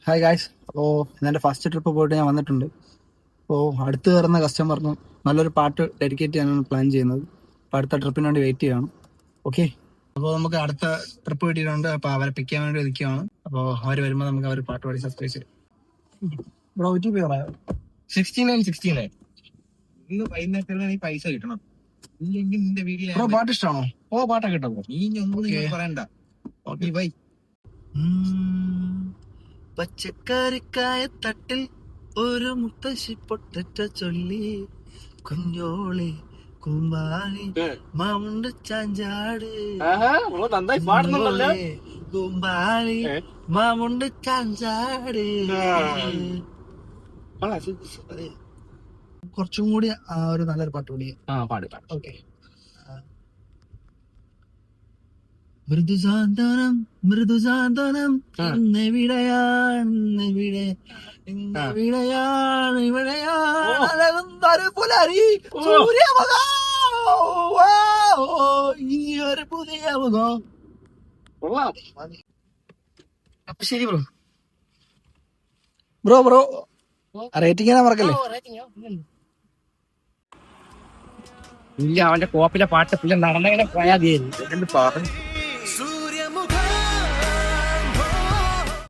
Hi guys. അപ്പോൾ എൻ്റെ first trip പോയിട്ട് ഞാൻ വന്നിട്ടുണ്ട്. അപ്പോൾ അടുത്ത് കയറുന്ന കസ്റ്റമറിന് നല്ലൊരു പാട്ട് ഡെഡിക്കേറ്റ് ചെയ്യാനാണ് പ്ലാൻ ചെയ്യുന്നത്. അപ്പോൾ അടുത്ത ട്രിപ്പിന് വേണ്ടി വെയിറ്റ് ചെയ്യണം. ഓക്കെ, അപ്പോൾ നമുക്ക് അടുത്ത ട്രിപ്പ് കിട്ടിയിട്ടുണ്ട്. അപ്പോൾ അവരെ പിക്ക് ചെയ്യാൻ വേണ്ടി നിൽക്കുകയാണ്. അപ്പോൾ അവർ വരുമ്പോൾ നമുക്ക് അവർ പാട്ട് പാടി സബ്സ്ക്രൈബ് ചെയ്യും. ബ്രോ യൂട്യൂബ് പറയാം 69 ഇന്ന് വൈകുന്നേരത്തിന് പൈസ കിട്ടണം. ഇല്ലെങ്കിൽ നിന്റെ വീട്ടിൽ ബ്രോ പാട്ട് ഇഷ്ടമാണോ? ഓ പാട്ടൊക്കെ കിട്ടും. നീ ഒന്നും പറയണ്ട. Okay bye. പച്ചക്കറിക്കായ തട്ടിൽ ഒരു മുത്തശ്ശി പൊട്ടറ്റ ചൊല്ലി കുഞ്ഞോളി കുമ്പാളി മാമുണ്ട് ചാഞ്ചാട് നന്നായി പാടുന്നുണ്ടല്ലോ. കുമ്പാളി മാമുണ്ട് ചാഞ്ചാട്. കുറച്ചും കൂടി ഒരു നല്ലൊരു പാട്ട് കൂടി പാട്. ഓക്കെ. മൃദുസാന്ത്വനം മൃദുസാന്ത്വനം ഇവിടെയാണ് പുലരി സൂര്യമുഖം ഇനിയൊരു പുതിയ മുഖം. അപ്പൊ ശരി ബ്രോ. ബ്രോ ബ്രോ റേറ്റിംഗ് ചെയ്യാൻ മറക്കല്ലേ. ഇല്ല, അവന്റെ കോപ്പിലെ പാട്ട് പിന്നെ നടന്നങ്ങനെ പോയാൽ മതിയായിരുന്നു.